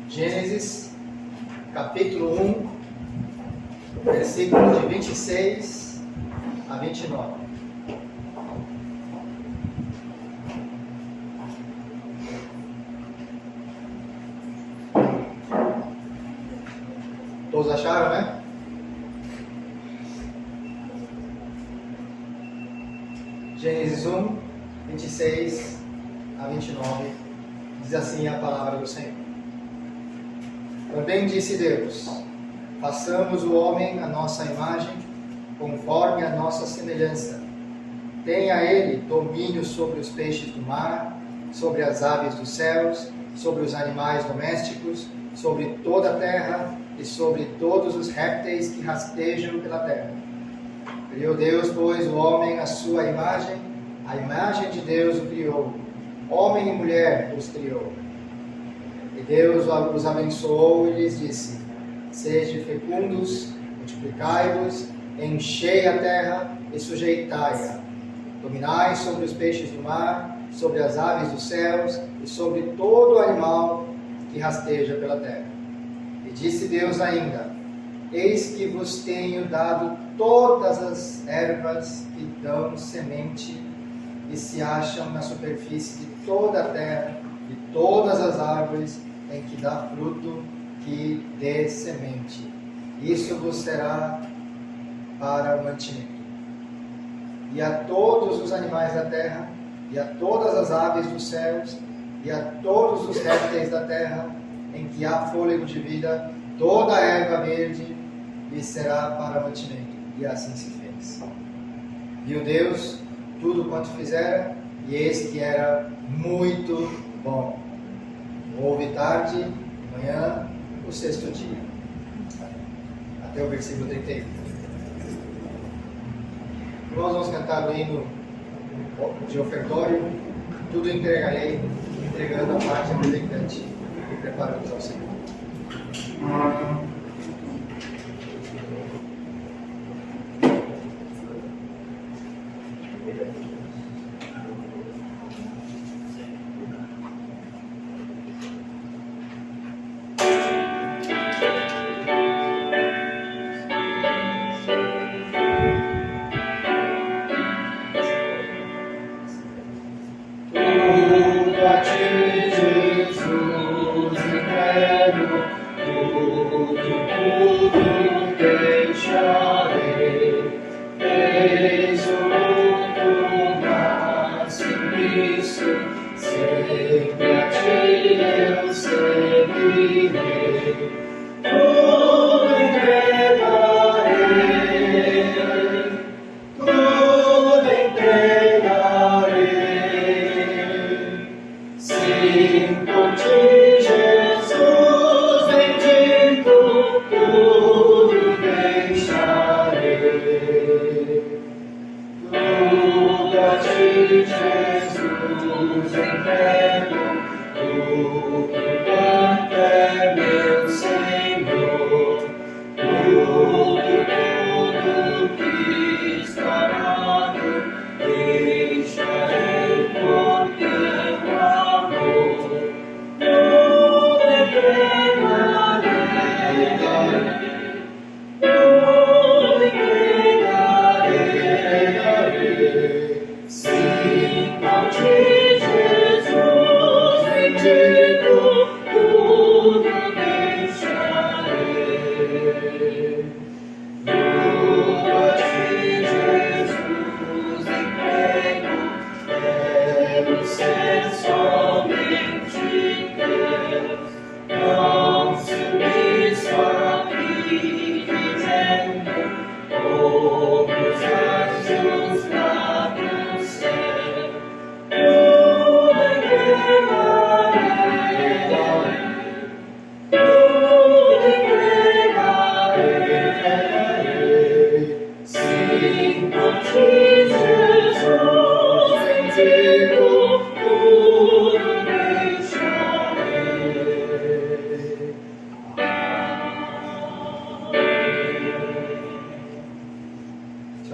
Gênesis, capítulo 1, versículos de 26 a 29. Todos acharam, né? Gênesis 1, 26 a 29, diz assim a palavra do Senhor. Também disse Deus: façamos o homem à nossa imagem, conforme a nossa semelhança. Tenha ele domínio sobre os peixes do mar, sobre as aves dos céus, sobre os animais domésticos, sobre toda a terra e sobre todos os répteis que rastejam pela terra. Criou Deus, pois, o homem à sua imagem, a imagem de Deus o criou, homem e mulher os criou. E Deus os abençoou e lhes disse: sede fecundos, multiplicai-vos, enchei a terra e sujeitai-a. Dominai sobre os peixes do mar, sobre as aves dos céus e sobre todo animal que rasteja pela terra. E disse Deus ainda: eis que vos tenho dado todas as ervas que dão semente e se acham na superfície de toda a terra, e todas as árvores em que dá fruto que dê semente. Isso vos será para mantimento. E a todos os animais da terra, e a todas as aves dos céus, e a todos os répteis da terra, em que há fôlego de vida, toda a erva verde lhe será para mantimento. E assim se fez. Viu Deus tudo quanto fizera, e eis que era muito bom. Houve tarde, manhã, o sexto dia. Até o versículo 31. Nós vamos cantar o hino de ofertório. Tudo entregarei, entregando a parte aproveitante e preparamos ao Senhor.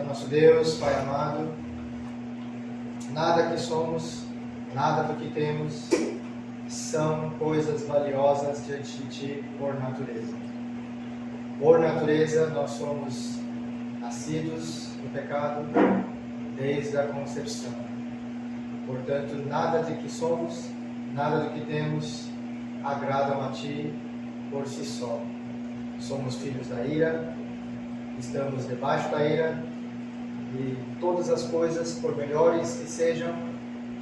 Nosso Deus, Pai amado, nada que somos, nada do que temos são coisas valiosas diante de Ti por natureza. Por natureza, nós somos nascidos no pecado desde a concepção. Portanto, nada de que somos, nada do que temos, agradam a Ti por si só. Somos filhos da ira, estamos debaixo da ira, e todas as coisas, por melhores que sejam,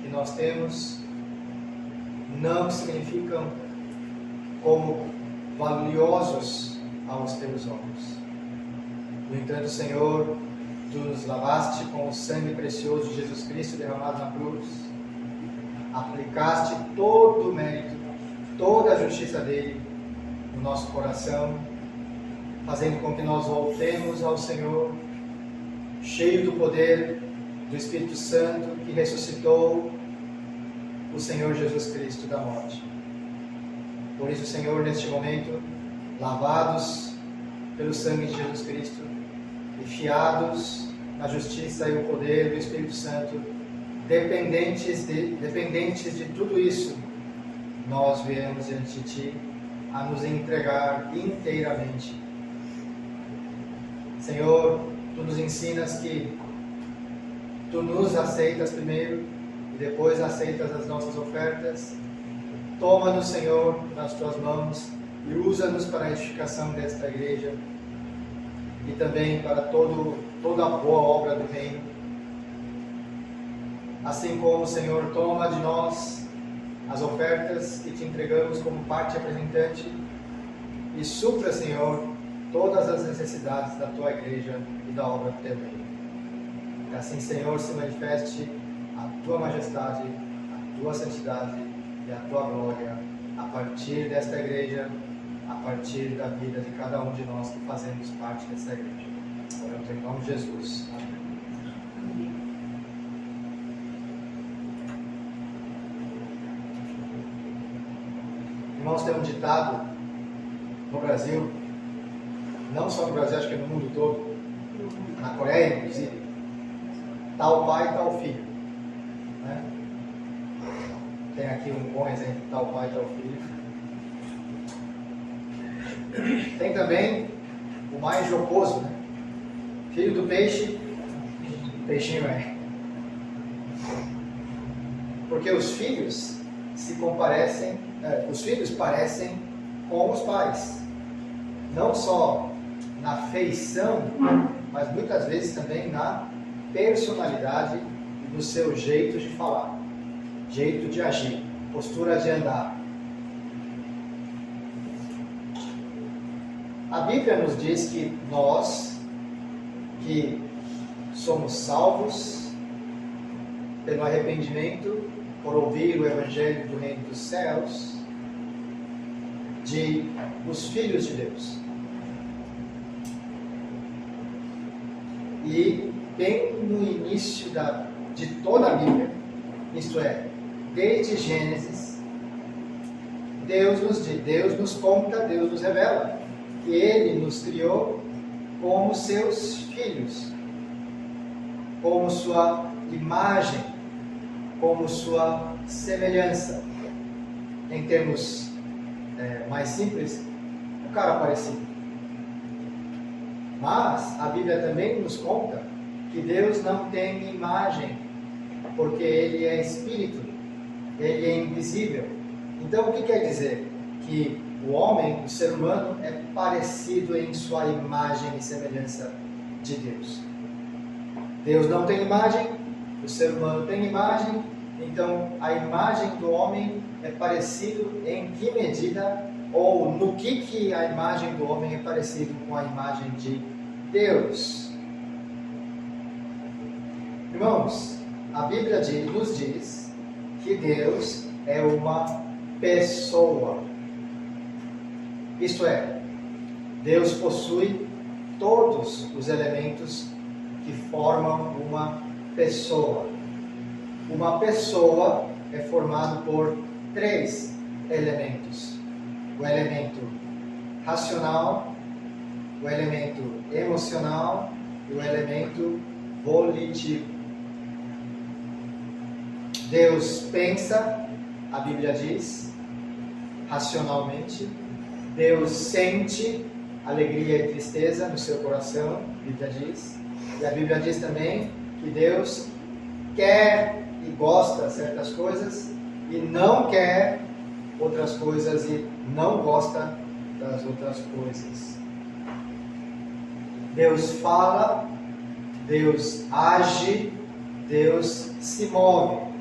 que nós temos, não significam como valiosos aos Teus olhos. No entanto, Senhor, Tu nos lavaste com o sangue precioso de Jesus Cristo derramado na cruz, aplicaste todo o mérito, toda a justiça dele no nosso coração, fazendo com que nós voltemos ao Senhor, cheio do poder do Espírito Santo que ressuscitou o Senhor Jesus Cristo da morte. Por isso, Senhor, neste momento, lavados pelo sangue de Jesus Cristo e fiados na justiça e o poder do Espírito Santo, dependentes de tudo isso, nós viemos diante de Ti a nos entregar inteiramente. Senhor, Tu nos ensinas que Tu nos aceitas primeiro e depois aceitas as nossas ofertas. Toma-nos, Senhor, nas Tuas mãos e usa-nos para a edificação desta igreja e também para toda a boa obra do reino. Assim como, Senhor, toma de nós as ofertas que Te entregamos como parte representante e supra, Senhor, todas as necessidades da Tua igreja e da obra do Teu reino. Que assim, Senhor, se manifeste a Tua majestade, a Tua santidade e a Tua glória a partir desta igreja, a partir da vida de cada um de nós que fazemos parte dessa igreja. Oramos em nome de Jesus. Amém. Irmãos, tem um ditado no Brasil, não só no Brasil, acho que no mundo todo, na Coreia inclusive: tal pai, tal filho. Né? Tem aqui um bom exemplo: tal pai, tal filho. Tem também o mais jocoso, né? Filho do peixe, peixinho é. Porque os filhos os filhos parecem com os pais. Não só na feição, mas muitas vezes também na personalidade e no seu jeito de falar, jeito de agir, postura de andar. A Bíblia nos diz que nós, que somos salvos pelo arrependimento, por ouvir o Evangelho do Reino dos Céus, dos filhos de Deus. E bem no início de toda a Bíblia, isto é, desde Gênesis, Deus nos conta, Deus nos revela que Ele nos criou como seus filhos, como sua imagem, como sua semelhança. Em termos mais simples, um cara parecido. Mas a Bíblia também nos conta que Deus não tem imagem, porque Ele é Espírito, Ele é invisível. Então, o que quer dizer? Que o homem, o ser humano, é parecido em sua imagem e semelhança de Deus. Deus não tem imagem, o ser humano tem imagem, então a imagem do homem é parecido em que medida, ou no que a imagem do homem é parecido com a imagem de Deus. Irmãos, a Bíblia nos diz que Deus é uma pessoa. Isto é, Deus possui todos os elementos que formam uma pessoa. Uma pessoa é formada por 3 elementos: o elemento racional, o elemento emocional e o elemento volitivo. Deus pensa, a Bíblia diz, racionalmente. Deus sente alegria e tristeza no seu coração, a Bíblia diz. E a Bíblia diz também que Deus quer e gosta de certas coisas e não quer outras coisas e não gosta das outras coisas. Deus fala, Deus age, Deus se move.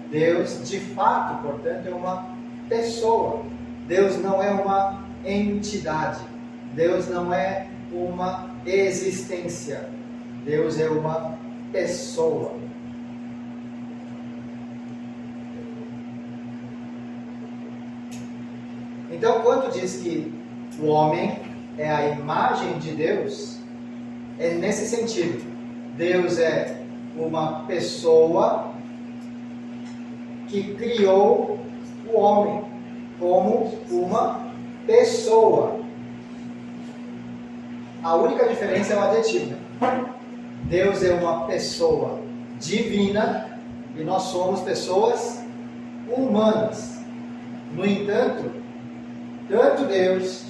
Deus, de fato, portanto, é uma pessoa. Deus não é uma entidade. Deus não é uma existência. Deus é uma pessoa. Então, quando diz que o homem é a imagem de Deus, é nesse sentido. Deus é uma pessoa que criou o homem como uma pessoa. A única diferença é o adjetivo. Deus é uma pessoa divina e nós somos pessoas humanas. No entanto, tanto Deus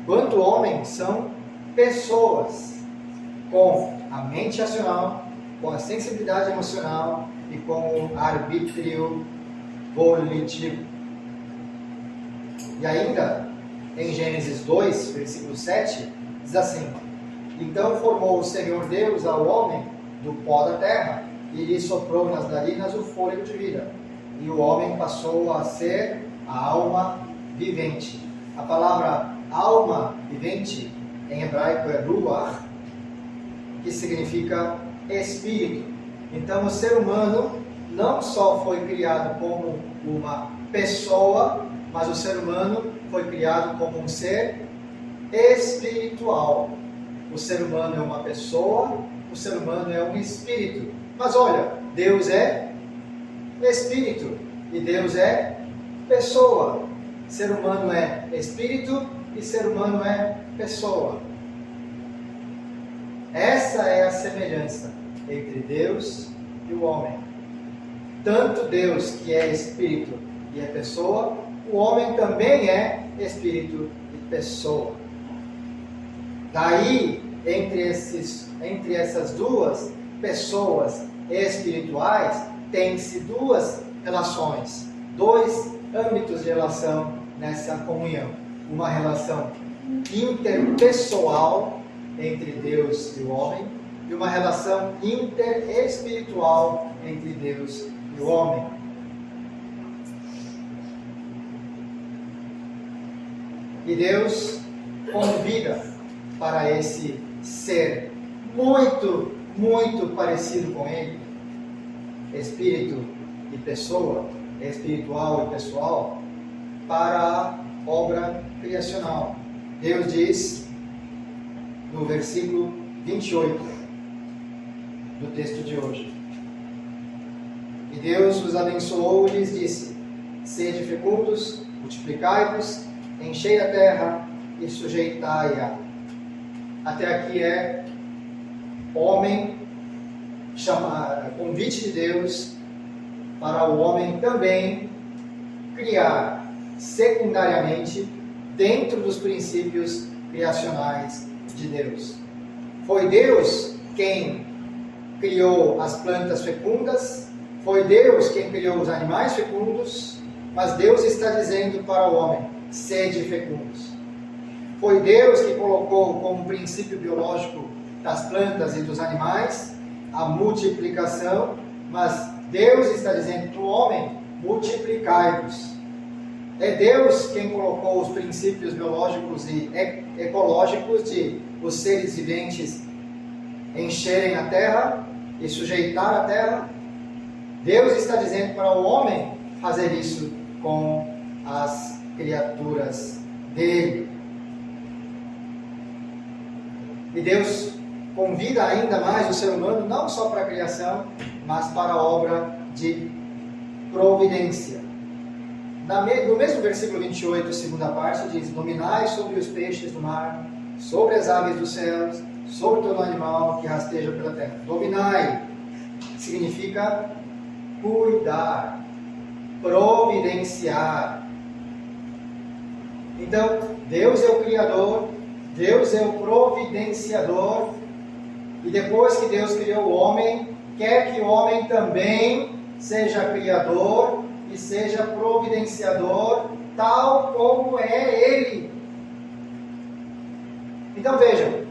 quanto o homem são pessoas com a mente racional, com a sensibilidade emocional e com o arbítrio volitivo. E ainda, em Gênesis 2, versículo 7, diz assim: Então formou o Senhor Deus ao homem do pó da terra, e lhe soprou nas narinas o fôlego de vida. E o homem passou a ser a alma vivente. A palavra alma vivente, em hebraico, é ruach, que significa espírito. Então, o ser humano não só foi criado como uma pessoa, mas o ser humano foi criado como um ser espiritual. O ser humano é uma pessoa, o ser humano é um espírito. Mas olha, Deus é espírito e Deus é pessoa. Ser humano é espírito e ser humano é pessoa. Essa é a semelhança entre Deus e o homem. Tanto Deus, que é espírito e é pessoa, o homem também é espírito e pessoa. Daí, entre essas duas pessoas espirituais, tem-se duas relações, dois âmbitos de relação nessa comunhão. Uma relação interpessoal entre Deus e o homem, e uma relação interespiritual entre Deus e o homem. E Deus convida para esse ser muito, muito parecido com Ele, espírito e pessoa, espiritual e pessoal, para a obra criacional. Deus diz no versículo 28 do texto de hoje: E Deus os abençoou e lhes disse: Sede fecundos, multiplicai-vos, enchei a terra e sujeitai-a. Até aqui é homem, convite de Deus para o homem também criar secundariamente dentro dos princípios criacionais de Deus. Foi Deus quem criou as plantas fecundas, foi Deus quem criou os animais fecundos, mas Deus está dizendo para o homem: sede fecundos. Foi Deus que colocou como princípio biológico das plantas e dos animais a multiplicação, mas Deus está dizendo para o homem: multiplicai-vos. É Deus quem colocou os princípios biológicos e ecológicos de os seres viventes encherem a terra e sujeitar a terra. Deus está dizendo para o homem fazer isso com as criaturas dele. E Deus convida ainda mais o ser humano, não só para a criação, mas para a obra de providência. No mesmo versículo 28, segunda parte, diz: Dominai sobre os peixes do mar, sobre as aves dos céus, sobre todo animal que rasteja pela terra. Dominai significa cuidar, providenciar. Então, Deus é o Criador, Deus é o providenciador, e depois que Deus criou o homem, quer que o homem também seja criador e seja providenciador, tal como é Ele. Então vejam,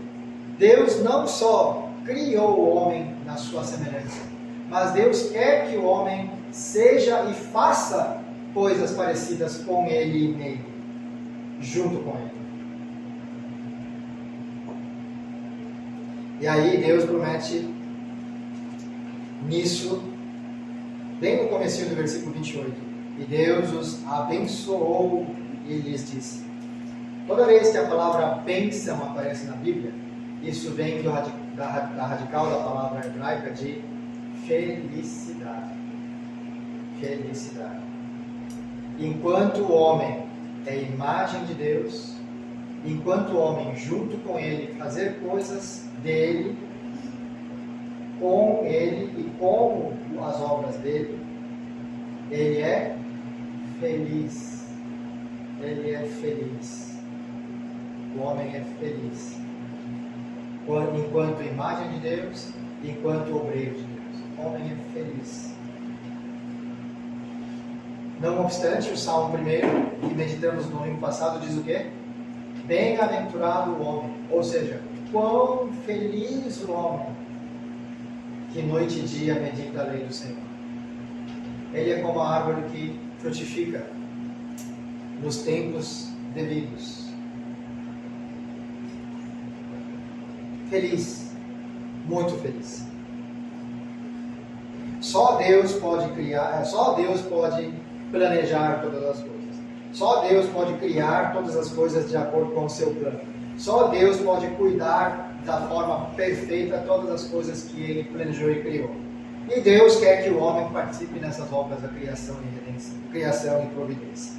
Deus não só criou o homem na sua semelhança, mas Deus quer que o homem seja e faça coisas parecidas com Ele e nele, junto com Ele. E aí Deus promete nisso, bem no comecinho do versículo 28, e Deus os abençoou e lhes disse. Toda vez que a palavra bênção aparece na Bíblia, isso vem da radical da palavra hebraica de felicidade. Felicidade. Enquanto o homem é imagem de Deus, enquanto o homem junto com Ele fazer coisas dele, com Ele e como as obras dele, ele é feliz. Ele é feliz. O homem é feliz. Enquanto imagem de Deus, enquanto obreiro de Deus. O homem é feliz. Não obstante, o Salmo 1, que meditamos no domingo passado, diz o quê? Bem-aventurado o homem. Ou seja, quão feliz o homem que noite e dia medita a lei do Senhor. Ele é como a árvore que frutifica nos tempos devidos. Feliz, muito feliz. Só Deus pode criar, só Deus pode planejar todas as coisas. Só Deus pode criar todas as coisas de acordo com o seu plano. Só Deus pode cuidar da forma perfeita todas as coisas que Ele planejou e criou. E Deus quer que o homem participe nessas obras da criação e redenção, criação e providência.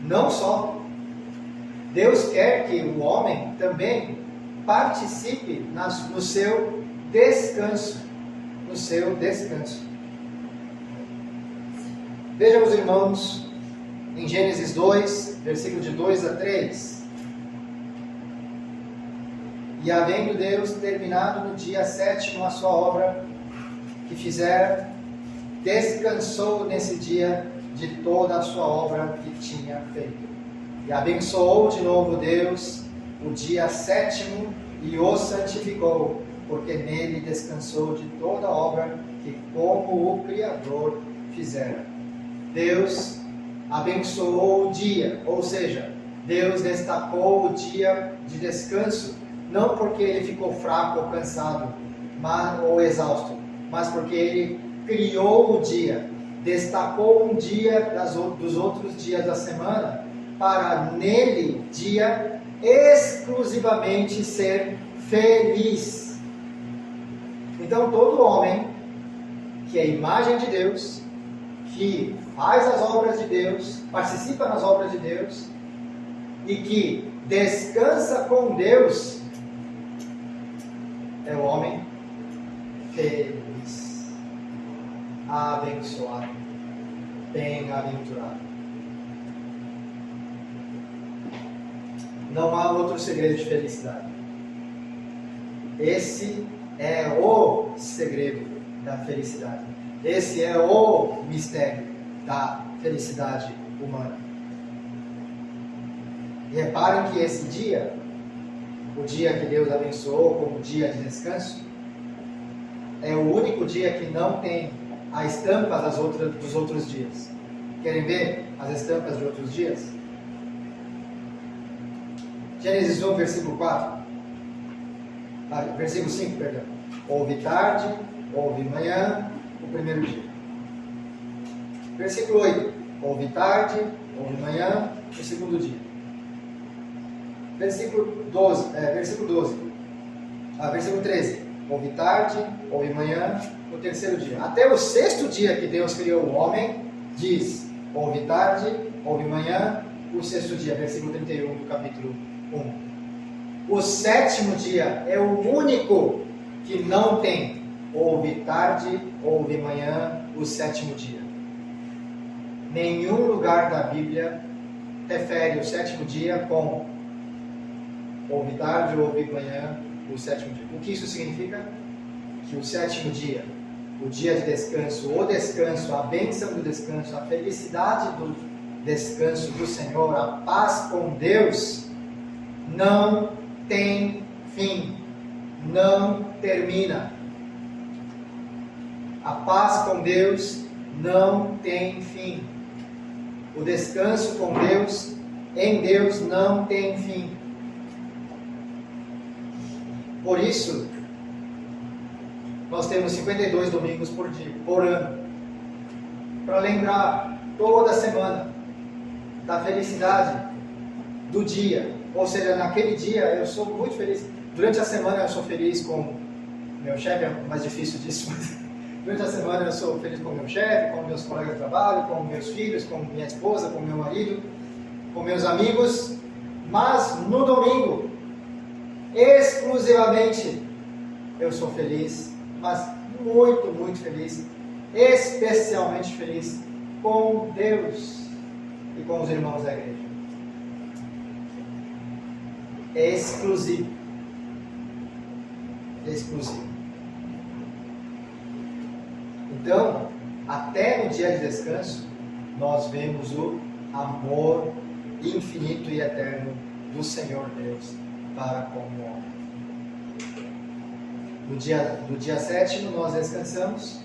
Não só. Deus quer que o homem também participe no seu descanso. No seu descanso. Vejam, os irmãos, em Gênesis 2, versículo de 2 a 3. E havendo Deus terminado no dia 7º a sua obra que fizera, descansou nesse dia de toda a sua obra que tinha feito. E abençoou de novo Deus o dia 7º e o santificou, porque nele descansou de toda a obra que como o Criador fizera. Deus abençoou o dia, ou seja, Deus destacou o dia de descanso, não porque ele ficou fraco ou cansado ou exausto, mas porque ele criou o dia, destacou um dia dos outros dias da semana, para nele, dia, exclusivamente ser feliz. Então todo homem que é imagem de Deus, que faz as obras de Deus, participa nas obras de Deus, e que descansa com Deus, é o homem feliz, abençoado, bem-aventurado. Não há outro segredo de felicidade. Esse é o segredo da felicidade. Esse é o mistério da felicidade humana. E reparem que esse dia, o dia que Deus abençoou como dia de descanso, é o único dia que não tem a estampa dos outros dias. Querem ver as estampas de outros dias? Gênesis 1, versículo 4. Versículo 5, perdão. Houve tarde, houve manhã, o primeiro dia. Versículo 8. Houve tarde, houve manhã, o segundo dia. Versículo 12. Versículo 13. Houve tarde, houve manhã, o terceiro dia. Até o sexto dia que Deus criou o homem, diz: houve tarde, houve manhã, o sexto dia. Versículo 31 do capítulo 1. O sétimo dia é o único que não tem houve tarde, houve manhã, o sétimo dia. Nenhum lugar da Bíblia refere o sétimo dia com ouve tarde ou ouve manhã, o sétimo dia. O que isso significa? Que o sétimo dia, o dia de descanso, o descanso, a bênção do descanso, a felicidade do descanso do Senhor, a paz com Deus, não tem fim, não termina. A paz com Deus não tem fim. O descanso com Deus, em Deus, não tem fim. Por isso, nós temos 52 domingos por ano, para lembrar toda semana da felicidade do dia. Ou seja, naquele dia eu sou muito feliz. Durante a semana eu sou feliz com meu chefe, é mais difícil disso, mas durante a semana eu sou feliz com meu chefe, com meus colegas de trabalho, com meus filhos, com minha esposa, com meu marido, com meus amigos. Mas no domingo, exclusivamente, eu sou feliz, mas muito, muito feliz, especialmente feliz com Deus e com os irmãos da igreja. É exclusivo. É exclusivo. Então, até no dia de descanso, nós vemos o amor infinito e eterno do Senhor Deus para com o homem. No dia sétimo, nós descansamos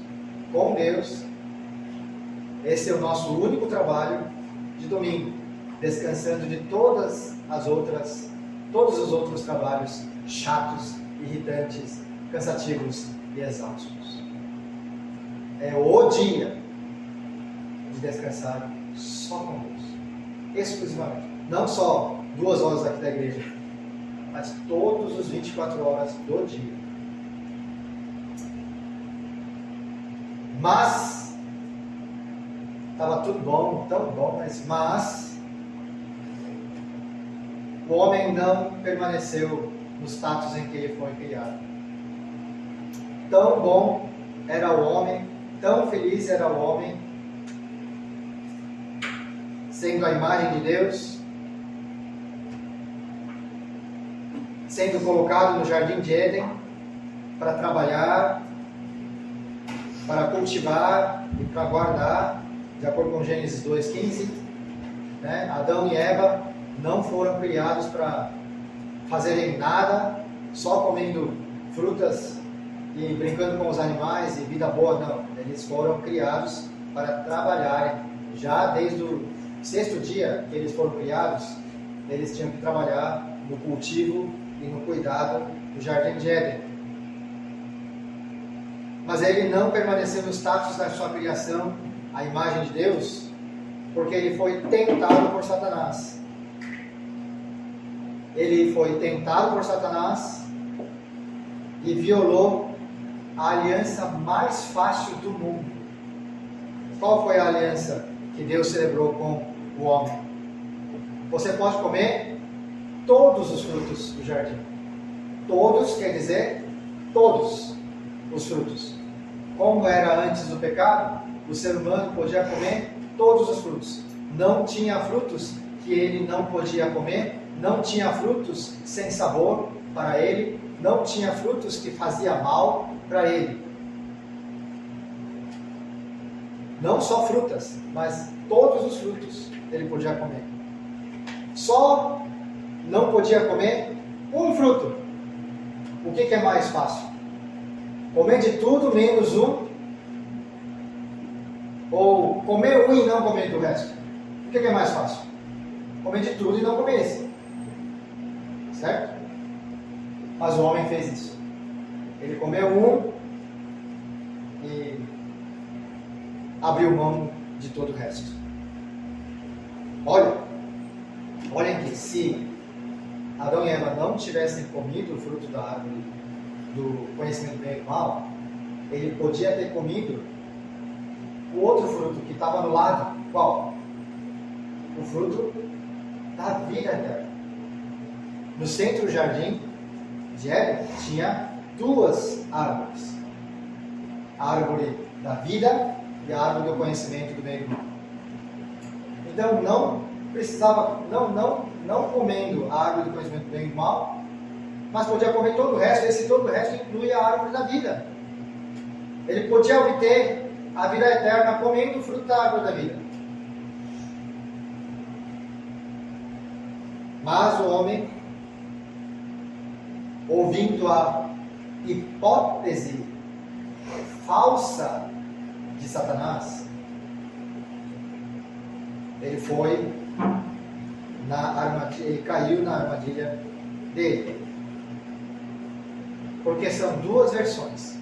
com Deus. Esse é o nosso único trabalho de domingo, descansando de todos os outros trabalhos chatos, irritantes, cansativos e exaustos. É o dia de descansar só com Deus, exclusivamente. Não só 2 horas aqui da igreja, mas todos os 24 horas do dia. Mas estava tudo bom, tão bom, mas o homem não permaneceu no status em que ele foi criado. Tão bom era o homem, tão feliz era o homem, sendo a imagem de Deus, sendo colocado no jardim de Éden para trabalhar, para cultivar e para guardar, de acordo com Gênesis 2,15, né? Adão e Eva não foram criados para fazerem nada, só comendo frutas e brincando com os animais e vida boa, não. Eles foram criados para trabalharem. Já desde o 6º dia que eles foram criados, eles tinham que trabalhar no cultivo e no cuidado do jardim de Éden. Mas ele não permaneceu no status da sua criação, a imagem de Deus, porque ele foi tentado por Satanás. Ele foi tentado por Satanás e violou a aliança mais fácil do mundo. Qual foi a aliança que Deus celebrou com o homem? Você pode comer todos os frutos do jardim. Todos quer dizer todos os frutos. Como era antes do pecado, o ser humano podia comer todos os frutos. Não tinha frutos que ele não podia comer, não tinha frutos sem sabor para ele, não tinha frutos que fazia mal para ele. Não só frutas, mas todos os frutos ele podia comer. Só não podia comer um fruto. O que é mais fácil? Comer de tudo menos um? Ou comer um e não comer do resto? O que é mais fácil? Comer de tudo e não comer esse. Certo? Mas o homem fez isso. Ele comeu um e abriu mão de todo o resto. Olhem que se Adão e Eva não tivessem comido o fruto da árvore do conhecimento do bem e do mal, ele podia ter comido o outro fruto que estava no lado. Qual? O fruto da vida eterna. No centro do jardim de Éden tinha 2 árvores: a árvore da vida e a árvore do conhecimento do bem e do mal. Então não precisava, não comendo a árvore do conhecimento do bem e do mal, mas podia comer todo o resto. Esse todo o resto inclui a árvore da vida. Ele podia obter a vida eterna comendo o fruto da árvore da vida. Mas o homem, ouvindo a hipótese falsa de Satanás, ele foi ele caiu na armadilha dele. Porque são duas versões.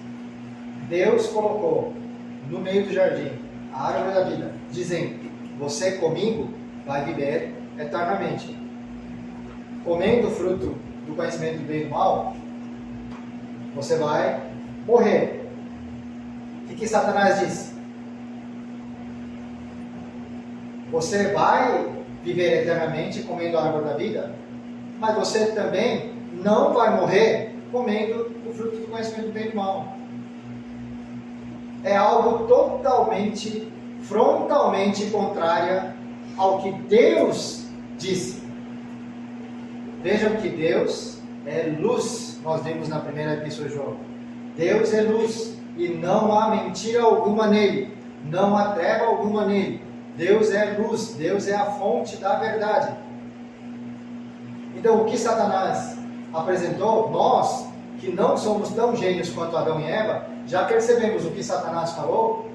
Deus colocou no meio do jardim a árvore da vida, dizendo: você comigo vai viver eternamente. Comendo o fruto do conhecimento do bem e do mal, você vai morrer. O que Satanás disse? Você vai viver eternamente comendo a árvore da vida, mas você também não vai morrer comendo o fruto do conhecimento do bem e do mal. É algo totalmente, frontalmente contrária ao que Deus disse. Vejam que Deus é luz. Nós vimos na primeira epístola de João. Deus é luz e não há mentira alguma nele, não há treva alguma nele. Deus é luz, Deus é a fonte da verdade. Então, o que Satanás apresentou, nós que não somos tão gênios quanto Adão e Eva, já percebemos o que Satanás falou,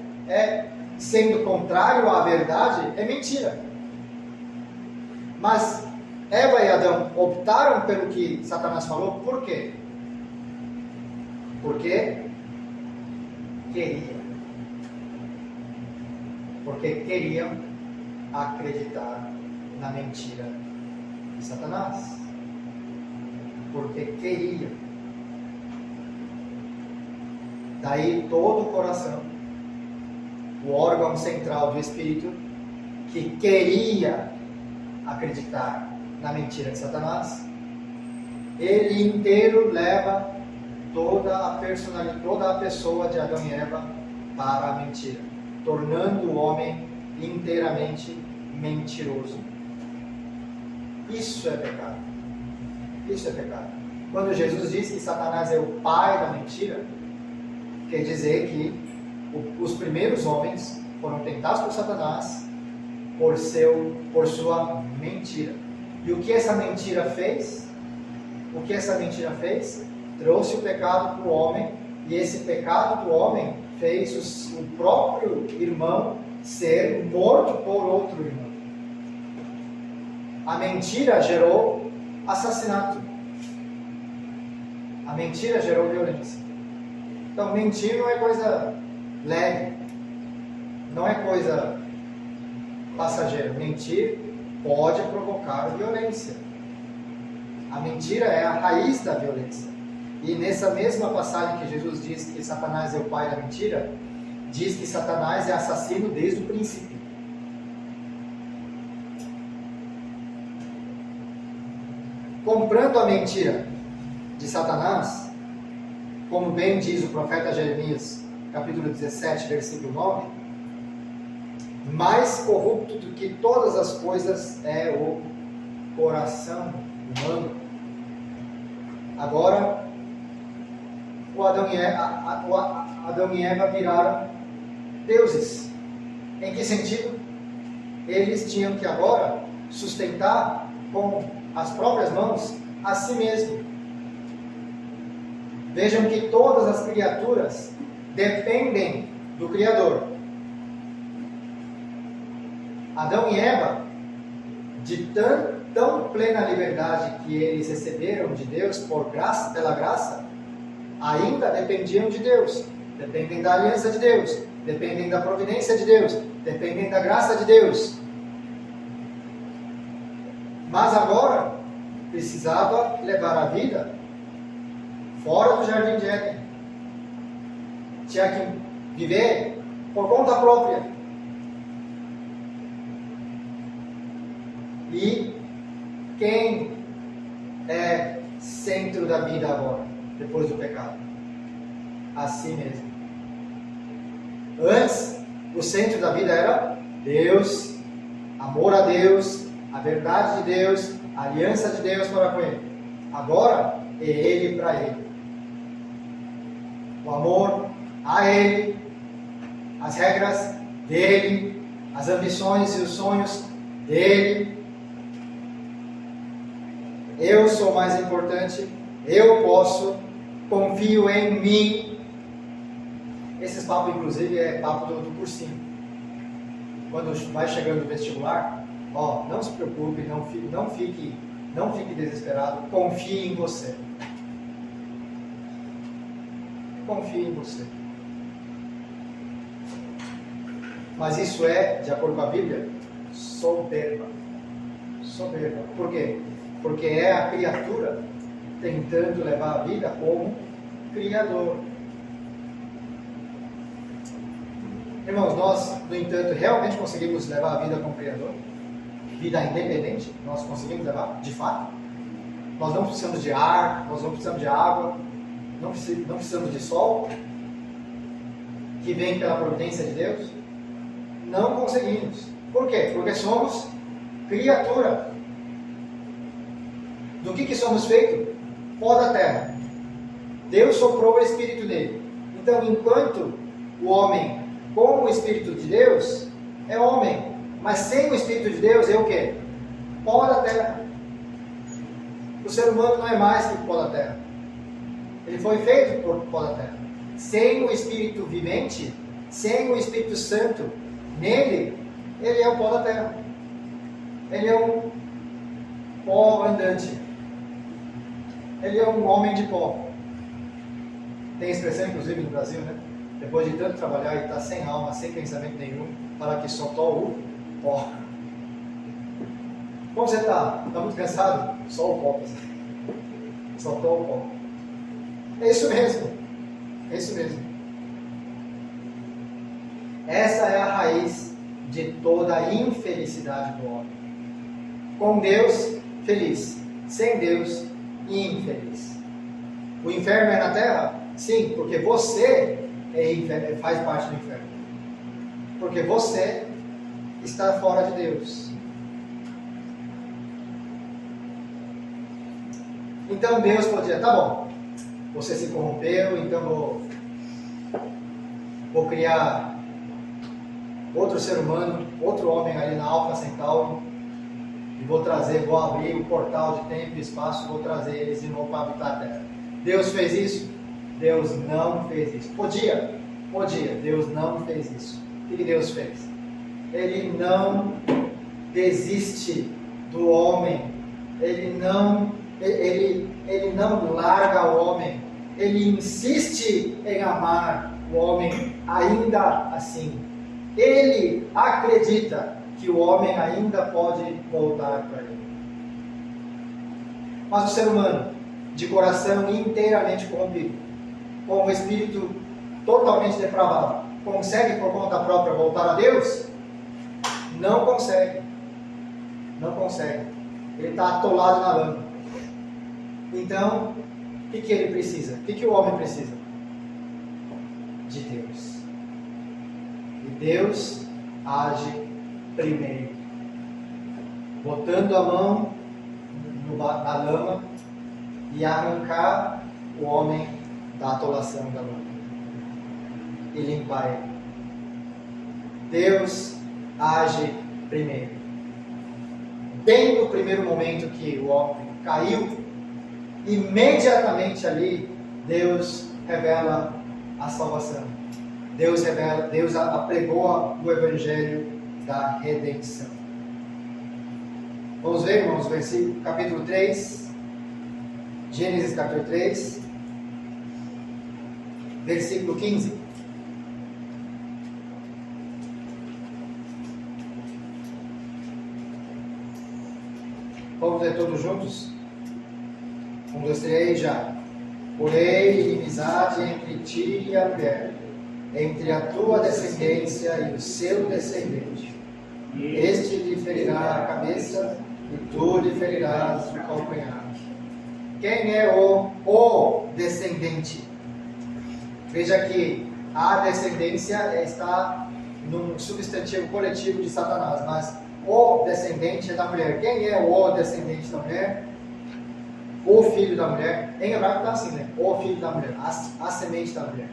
sendo contrário à verdade, é mentira. Mas Eva e Adão optaram pelo que Satanás falou, por quê? Porque queriam. Porque queriam acreditar na mentira de Satanás. Porque queriam. Daí todo o coração, o órgão central do espírito, que queria acreditar na mentira de Satanás, ele inteiro leva toda a personalidade, toda a pessoa de Adão e Eva para a mentira, tornando o homem inteiramente mentiroso. Isso é pecado. Isso é pecado. Quando Jesus diz que Satanás é o pai da mentira, quer dizer que os primeiros homens foram tentados por Satanás por sua mentira. E o que essa mentira fez? O que essa mentira fez? Trouxe o pecado para o homem, e esse pecado do homem fez o próprio irmão ser morto por outro irmão. A mentira gerou assassinato. A mentira gerou violência. Então, mentir não é coisa leve, não é coisa passageira. Mentir pode provocar violência. A mentira é a raiz da violência. E nessa mesma passagem que Jesus diz que Satanás é o pai da mentira, diz que Satanás é assassino desde o princípio. Comprando a mentira de Satanás, como bem diz o profeta Jeremias, capítulo 17, versículo 9, mais corrupto do que todas as coisas é o coração humano. Agora, Adão e Eva viraram deuses. Em que sentido? Eles tinham que agora sustentar com as próprias mãos a si mesmo. Vejam que todas as criaturas dependem do Criador. Adão e Eva, de tão plena liberdade que eles receberam de Deus pela graça, ainda dependiam de Deus, dependem da aliança de Deus, dependem da providência de Deus, dependem da graça de Deus. Mas agora precisava levar a vida fora do jardim de Éden. Tinha que viver por conta própria. E quem é centro da vida agora, depois do pecado? A si mesmo. Antes, o centro da vida era Deus, amor a Deus, a verdade de Deus, a aliança de Deus para com ele. Agora é ele para ele. O amor a ele, as regras dele, as ambições e os sonhos dele. Eu sou mais importante, eu posso, confio em mim. Esses papos, inclusive, é papo do cursinho. Quando vai chegando no vestibular, não se preocupe, não fique desesperado, confie em você. Confie em você. Mas isso é, de acordo com a Bíblia, soberba. Soberba. Por quê? Porque é a criatura tentando levar a vida como Criador. Irmãos, nós, no entanto, realmente conseguimos levar a vida como Criador? Vida independente? Nós conseguimos levar? De fato? Nós não precisamos de ar, nós não precisamos de água, não precisamos de sol, que vem pela providência de Deus? Não conseguimos. Por quê? Porque somos criatura. Do que somos feitos? Pó da terra. Deus soprou o Espírito nele. Então, enquanto o homem com o Espírito de Deus é homem, mas sem o Espírito de Deus é o quê? Pó da terra. O ser humano não é mais que pó da terra. Ele foi feito por pó da terra. Sem o Espírito vivente, sem o Espírito Santo nele, ele é o pó da terra. Ele é um pó andante. Ele é um homem de pó. Tem expressão, inclusive, no Brasil, né? Depois de tanto trabalhar e estar sem alma, sem pensamento nenhum, falar que soltou o pó. Como você está? Está muito cansado? Só o pó. Soltou o pó. É isso mesmo. É isso mesmo. Essa é a raiz de toda a infelicidade do homem. Com Deus, feliz. Sem Deus, infeliz. O inferno é na terra? Sim, porque você faz parte do inferno. Porque você está fora de Deus. Então Deus podia, tá bom, você se corrompeu, então vou criar outro ser humano, outro homem ali na Alfa Centauri, e vou abrir o portal de tempo e espaço, vou trazer eles de novo para habitar a terra. Deus fez isso? Deus não fez isso. Podia, Deus não fez isso. O que Deus fez? Ele não desiste do homem, ele não larga o homem, ele insiste em amar o homem ainda assim. Ele acredita que o homem ainda pode voltar para ele. Mas o ser humano, de coração inteiramente corrompido, com o espírito totalmente depravado, consegue por conta própria voltar a Deus? Não consegue. Não consegue. Ele está atolado na lama. Então, o que ele precisa? O que o homem precisa? De Deus. E Deus age primeiro, botando a mão na lama e arrancar o homem da atolação da lama e limpar ele. Deus age primeiro. Bem no primeiro momento que o homem caiu, imediatamente ali Deus revela a salvação. Deus apregou o evangelho da redenção. Vamos ver, irmãos, versículo capítulo 3, Gênesis capítulo 3, versículo 15. Vamos ler todos juntos? 1, 2, 3, já. Porém, inimizade entre ti e a mulher, entre a tua descendência e o seu descendente. Este lhe ferirá a cabeça e tu lhe ferirás o calcanhar. Quem é o descendente? Veja que a descendência está num substantivo coletivo de Satanás, mas o descendente da mulher. Quem é o descendente da mulher? O filho da mulher. Em hebraico está assim, né? O filho da mulher, a semente da mulher.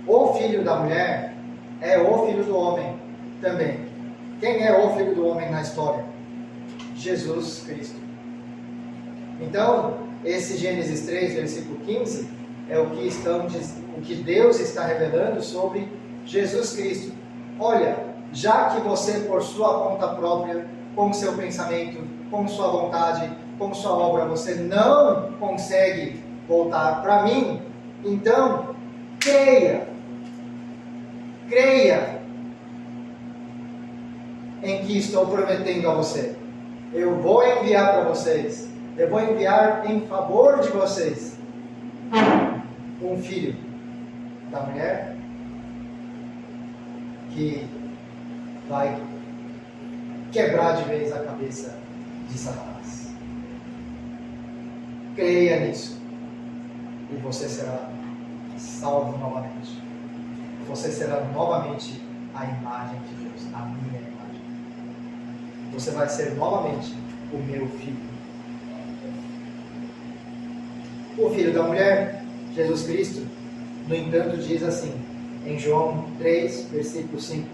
O filho da mulher é o filho do homem também. Quem é o filho do homem na história? Jesus Cristo. Então, esse Gênesis 3, versículo 15, é o que Deus está revelando sobre Jesus Cristo. Olha, já que você, por sua conta própria, com seu pensamento, com sua vontade, com sua obra, você não consegue voltar para mim, então, creia em que estou prometendo a você. Eu vou enviar para vocês, eu vou enviar em favor de vocês um filho da mulher que vai quebrar de vez a cabeça de Satanás. Creia nisso e você será salvo novamente. Você será novamente a imagem de Deus, a minha imagem. Você vai ser novamente o meu filho. O filho da mulher, Jesus Cristo, no entanto, diz assim, em João 3, versículo 5,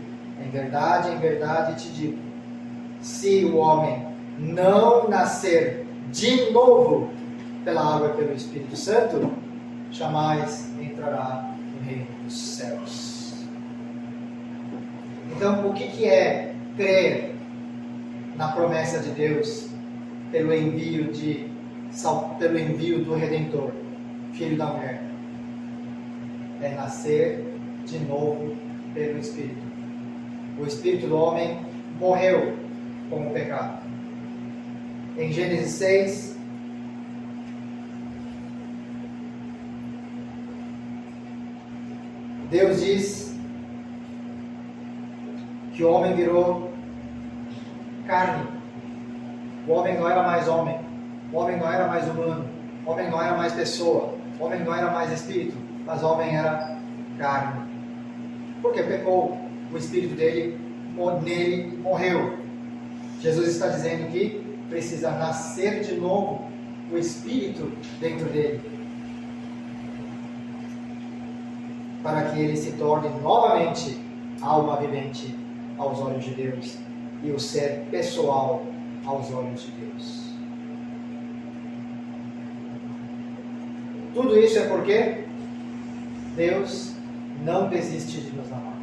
em verdade te digo, se o homem não nascer de novo pela água e pelo Espírito Santo, jamais entrará no reino dos céus. Então, o que é crer na promessa de Deus pelo envio do Redentor, Filho da mulher? É nascer de novo pelo Espírito. O Espírito do homem morreu com o pecado. Em Gênesis 6, Deus diz que o homem virou carne. O homem não era mais homem. O homem não era mais humano. O homem não era mais pessoa. O homem não era mais espírito. Mas o homem era carne. Porque pecou. O espírito dele nele morreu. Jesus está dizendo que precisa nascer de novo o espírito dentro dele, para que ele se torne novamente alma vivente aos olhos de Deus e o ser pessoal aos olhos de Deus. Tudo isso é porque Deus não desiste de nos amar.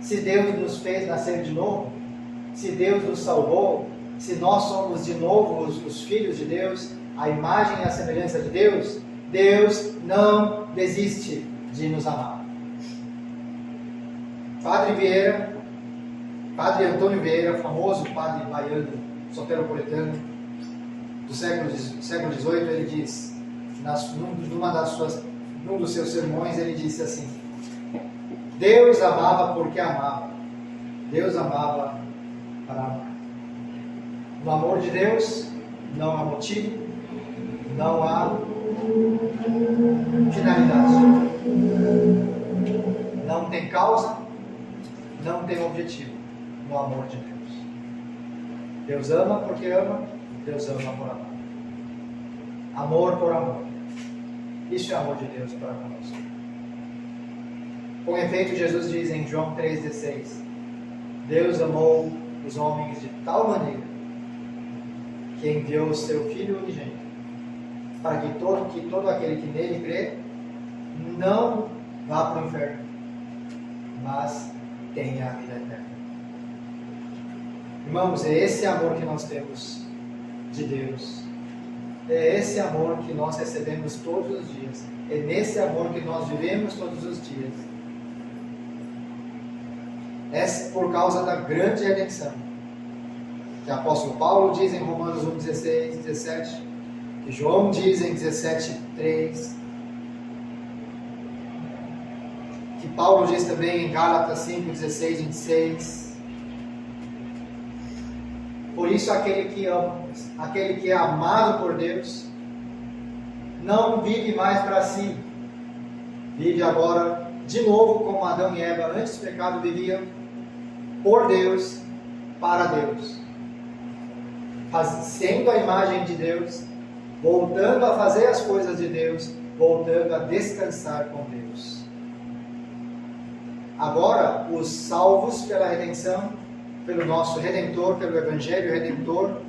Se Deus nos fez nascer de novo, se Deus nos salvou, se nós somos de novo os filhos de Deus, a imagem e a semelhança de Deus, Deus não desiste de nos amar. Padre Antônio Vieira, famoso padre baiano, soteropolitano, do século XVIII, ele diz, num dos seus sermões, ele disse assim: Deus amava porque amava. Deus amava para amar. No amor de Deus não há motivo, não há finalidade. Não tem causa, não tem objetivo no amor de Deus. Deus ama porque ama, Deus ama por amar. Amor por amor. Isso é amor de Deus para conosco. Com efeito, Jesus diz em João 3,16: Deus amou os homens de tal maneira que enviou o seu Filho unigênito, para que todo aquele que nele crê não vá para o inferno, mas tenha a vida eterna. Irmãos, é esse amor que nós temos de Deus. É esse amor que nós recebemos todos os dias. É nesse amor que nós vivemos todos os dias. É por causa da grande redenção. Que o apóstolo Paulo diz em Romanos 1, 16, 17. Que João diz em 17, 3. Que Paulo diz também em Gálatas 5, 16, 26. Por isso aquele que ama, aquele que é amado por Deus, não vive mais para si. Vive agora de novo como Adão e Eva antes do pecado viviam, por Deus, para Deus, sendo a imagem de Deus, voltando a fazer as coisas de Deus, voltando a descansar com Deus. Agora, os salvos pela redenção, pelo nosso Redentor, pelo Evangelho Redentor,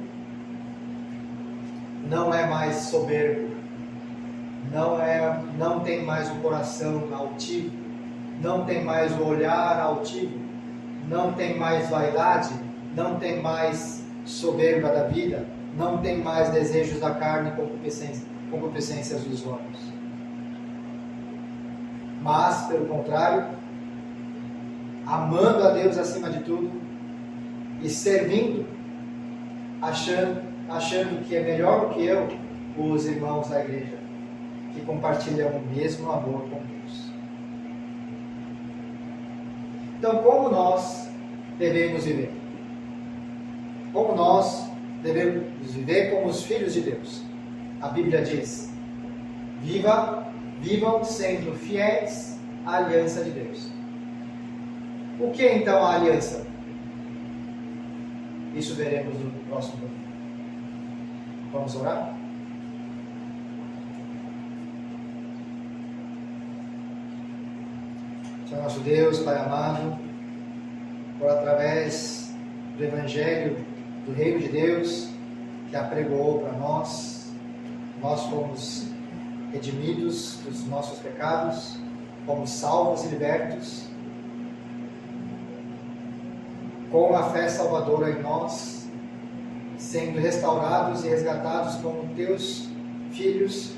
não é mais soberbo, não tem mais o coração altivo, não tem mais o olhar altivo, não tem mais vaidade, não tem mais soberba da vida, não tem mais desejos da carne e concupiscências dos olhos. Mas, pelo contrário, amando a Deus acima de tudo e servindo, achando que é melhor do que eu, os irmãos da igreja, que compartilham o mesmo amor com Deus. Então, como nós devemos viver? Como nós devemos viver como os filhos de Deus? A Bíblia diz: vivam sendo fiéis à aliança de Deus. O que é então a aliança? Isso veremos no próximo domingo. Vamos orar? Senhor nosso Deus, Pai amado, por através do Evangelho do Reino de Deus, que apregoou para nós fomos redimidos dos nossos pecados, fomos salvos e libertos, com a fé salvadora em nós, sendo restaurados e resgatados como teus filhos,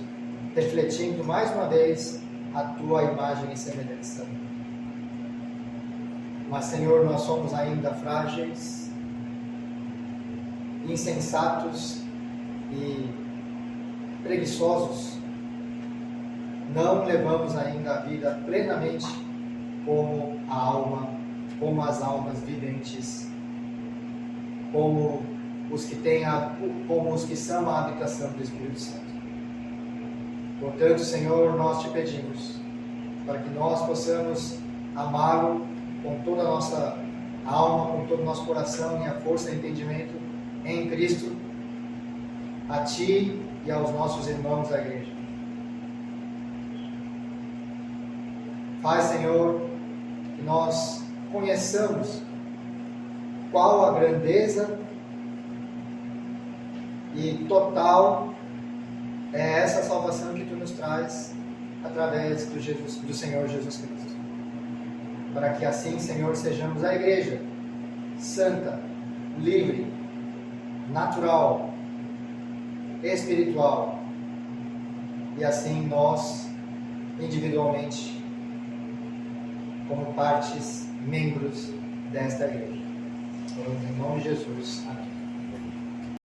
refletindo mais uma vez a tua imagem e semelhança. Mas, Senhor, nós somos ainda frágeis, insensatos e preguiçosos. Não levamos ainda a vida plenamente como as almas viventes, como os que são a habitação do Espírito Santo. Portanto, Senhor, nós te pedimos para que nós possamos amá-lo com toda a nossa alma, com todo o nosso coração e a força e entendimento em Cristo, a Ti e aos nossos irmãos da igreja. Faz, Senhor, que nós conheçamos qual a grandeza e total é essa salvação que Tu nos traz através do Senhor Jesus Cristo. Para que assim, Senhor, sejamos a igreja santa, livre, natural, espiritual, e assim nós, individualmente, como partes, membros desta igreja. Em nome de Jesus. Amém.